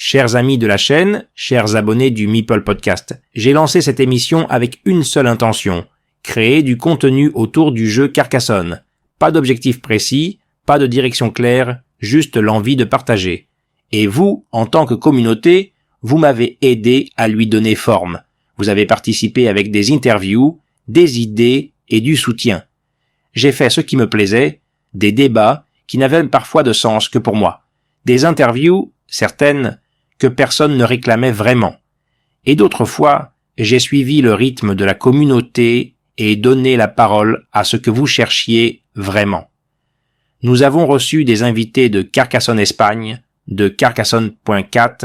Chers amis de la chaîne, chers abonnés du Meeple Podcast, j'ai lancé cette émission avec une seule intention, créer du contenu autour du jeu Carcassonne. Pas d'objectif précis, pas de direction claire, juste l'envie de partager. Et vous, en tant que communauté, vous m'avez aidé à lui donner forme. Vous avez participé avec des interviews, des idées et du soutien. J'ai fait ce qui me plaisait, des débats qui n'avaient parfois de sens que pour moi. Des interviews, certaines, que personne ne réclamait vraiment. Et d'autres fois, j'ai suivi le rythme de la communauté et donné la parole à ce que vous cherchiez vraiment. Nous avons reçu des invités de Carcassonne Espagne, de Carcassonne.cat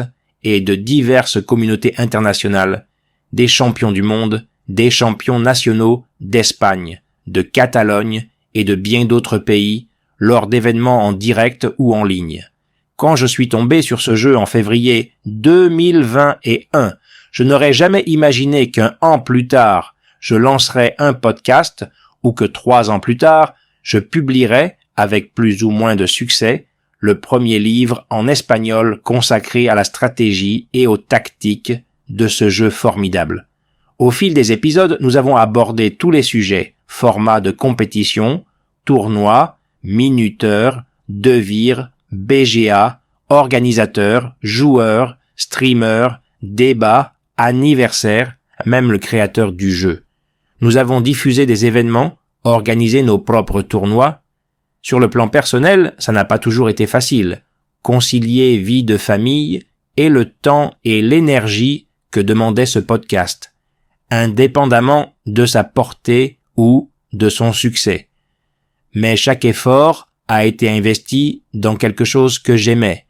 et de diverses communautés internationales, des champions du monde, des champions nationaux d'Espagne, de Catalogne et de bien d'autres pays lors d'événements en direct ou en ligne. Quand je suis tombé sur ce jeu en février 2021, je n'aurais jamais imaginé qu'un an plus tard, je lancerais un podcast ou que 3 ans plus tard, je publierais, avec plus ou moins de succès, le premier livre en espagnol consacré à la stratégie et aux tactiques de ce jeu formidable. Au fil des épisodes, nous avons abordé tous les sujets, format de compétition, tournoi, minuteur, devir, BGA, organisateur, joueur, streamer, débat, anniversaire, même le créateur du jeu. Nous avons diffusé des événements, organisé nos propres tournois. Sur le plan personnel, ça n'a pas toujours été facile. Concilier vie de famille et le temps et l'énergie que demandait ce podcast, indépendamment de sa portée ou de son succès. Mais chaque effort a été investi dans quelque chose que j'aimais.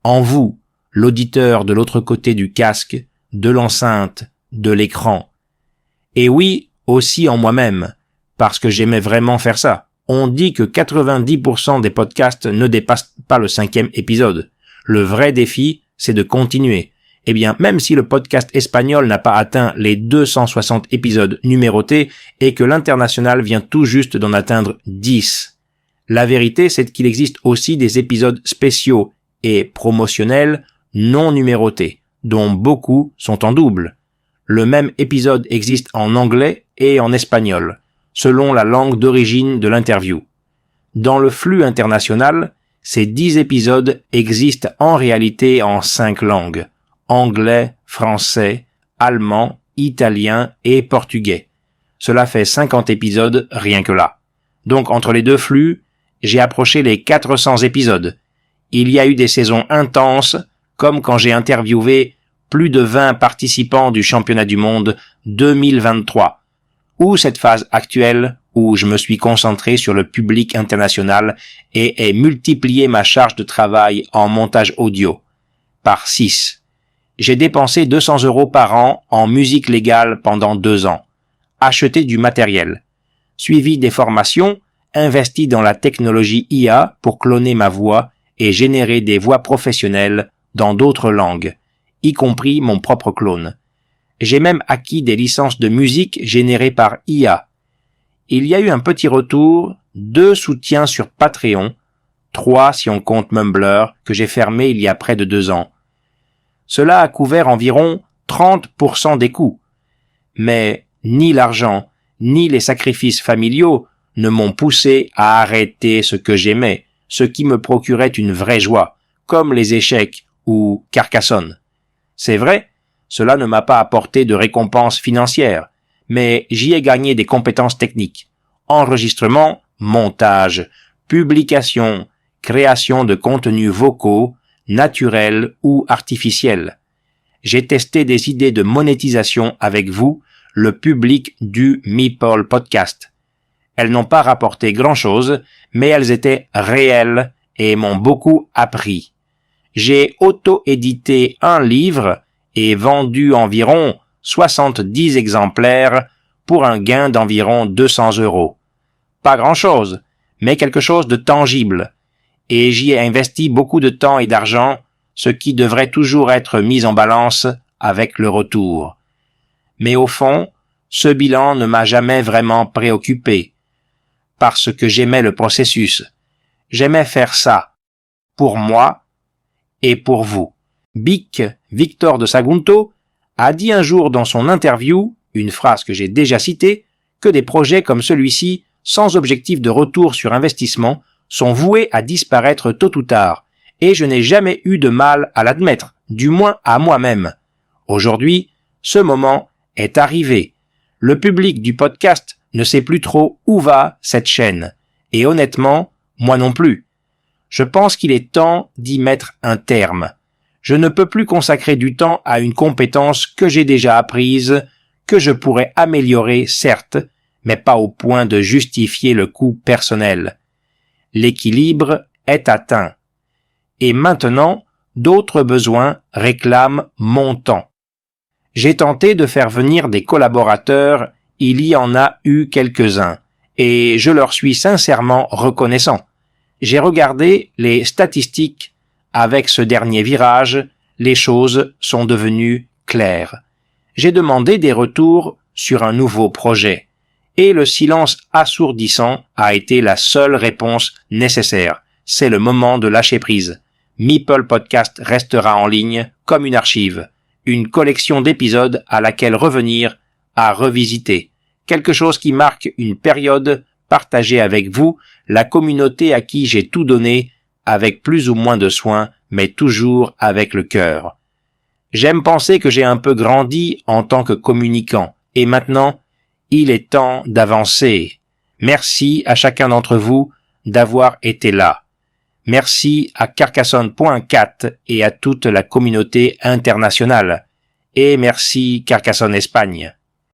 En vous, l'auditeur de l'autre côté du casque, de l'enceinte, de l'écran. Et oui, aussi en moi-même, parce que j'aimais vraiment faire ça. On dit que 90% des podcasts ne dépassent pas le 5e épisode. Le vrai défi, c'est de continuer. Eh bien, même si le podcast espagnol n'a pas atteint les 260 épisodes numérotés et que l'international vient tout juste d'en atteindre 10. La vérité, c'est qu'il existe aussi des épisodes spéciaux et promotionnels non numérotés, dont beaucoup sont en double. Le même épisode existe en anglais et en espagnol, selon la langue d'origine de l'interview. Dans le flux international, ces 10 épisodes existent en réalité en 5 langues, anglais, français, allemand, italien et portugais. Cela fait 50 épisodes rien que là. Donc entre les deux flux, j'ai approché les 400 épisodes. Il y a eu des saisons intenses, comme quand j'ai interviewé plus de 20 participants du championnat du monde 2023, ou cette phase actuelle où je me suis concentré sur le public international et ai multiplié ma charge de travail en montage audio par 6. J'ai dépensé 200 € par an en musique légale pendant 2 ans, acheté du matériel, suivi des formations, investi dans la technologie IA pour cloner ma voix et générer des voix professionnelles dans d'autres langues, y compris mon propre clone. J'ai même acquis des licences de musique générées par IA. Il y a eu un petit retour, 2 soutiens sur Patreon, 3 si on compte Mumbler, que j'ai fermé il y a près de 2 ans. Cela a couvert environ 30% des coûts. Mais ni l'argent, ni les sacrifices familiaux ne m'ont poussé à arrêter ce que j'aimais, ce qui me procurait une vraie joie, comme les échecs ou Carcassonne. C'est vrai, cela ne m'a pas apporté de récompense financière, mais j'y ai gagné des compétences techniques. Enregistrement, montage, publication, création de contenus vocaux, naturels ou artificiels. J'ai testé des idées de monétisation avec vous, le public du Meeple Podcast. Elles n'ont pas rapporté grand-chose, mais elles étaient réelles et m'ont beaucoup appris. J'ai auto-édité un livre et vendu environ 70 exemplaires pour un gain d'environ 200 €. Pas grand-chose, mais quelque chose de tangible. Et j'y ai investi beaucoup de temps et d'argent, ce qui devrait toujours être mis en balance avec le retour. Mais au fond, ce bilan ne m'a jamais vraiment préoccupé, parce que j'aimais le processus. J'aimais faire ça, pour moi et pour vous. Bic, Victor de Sagunto, a dit un jour dans son interview, une phrase que j'ai déjà citée, que des projets comme celui-ci, sans objectif de retour sur investissement, sont voués à disparaître tôt ou tard, et je n'ai jamais eu de mal à l'admettre, du moins à moi-même. Aujourd'hui, ce moment est arrivé. Le public du podcast ne sait plus trop où va cette chaîne, et honnêtement, moi non plus. Je pense qu'il est temps d'y mettre un terme. Je ne peux plus consacrer du temps à une compétence que j'ai déjà apprise, que je pourrais améliorer, certes, mais pas au point de justifier le coût personnel. L'équilibre est atteint. Et maintenant, d'autres besoins réclament mon temps. J'ai tenté de faire venir des collaborateurs, il y en a eu quelques-uns, et je leur suis sincèrement reconnaissant. J'ai regardé les statistiques. Avec ce dernier virage, les choses sont devenues claires. J'ai demandé des retours sur un nouveau projet, et le silence assourdissant a été la seule réponse nécessaire. C'est le moment de lâcher prise. Meeple Podcast restera en ligne comme une archive, une collection d'épisodes à laquelle revenir, à revisiter. Quelque chose qui marque une période partagée avec vous, la communauté à qui j'ai tout donné, avec plus ou moins de soin, mais toujours avec le cœur. J'aime penser que j'ai un peu grandi en tant que communicant, et maintenant, il est temps d'avancer. Merci à chacun d'entre vous d'avoir été là. Merci à Carcassonne.cat et à toute la communauté internationale. Et merci Carcassonne Espagne.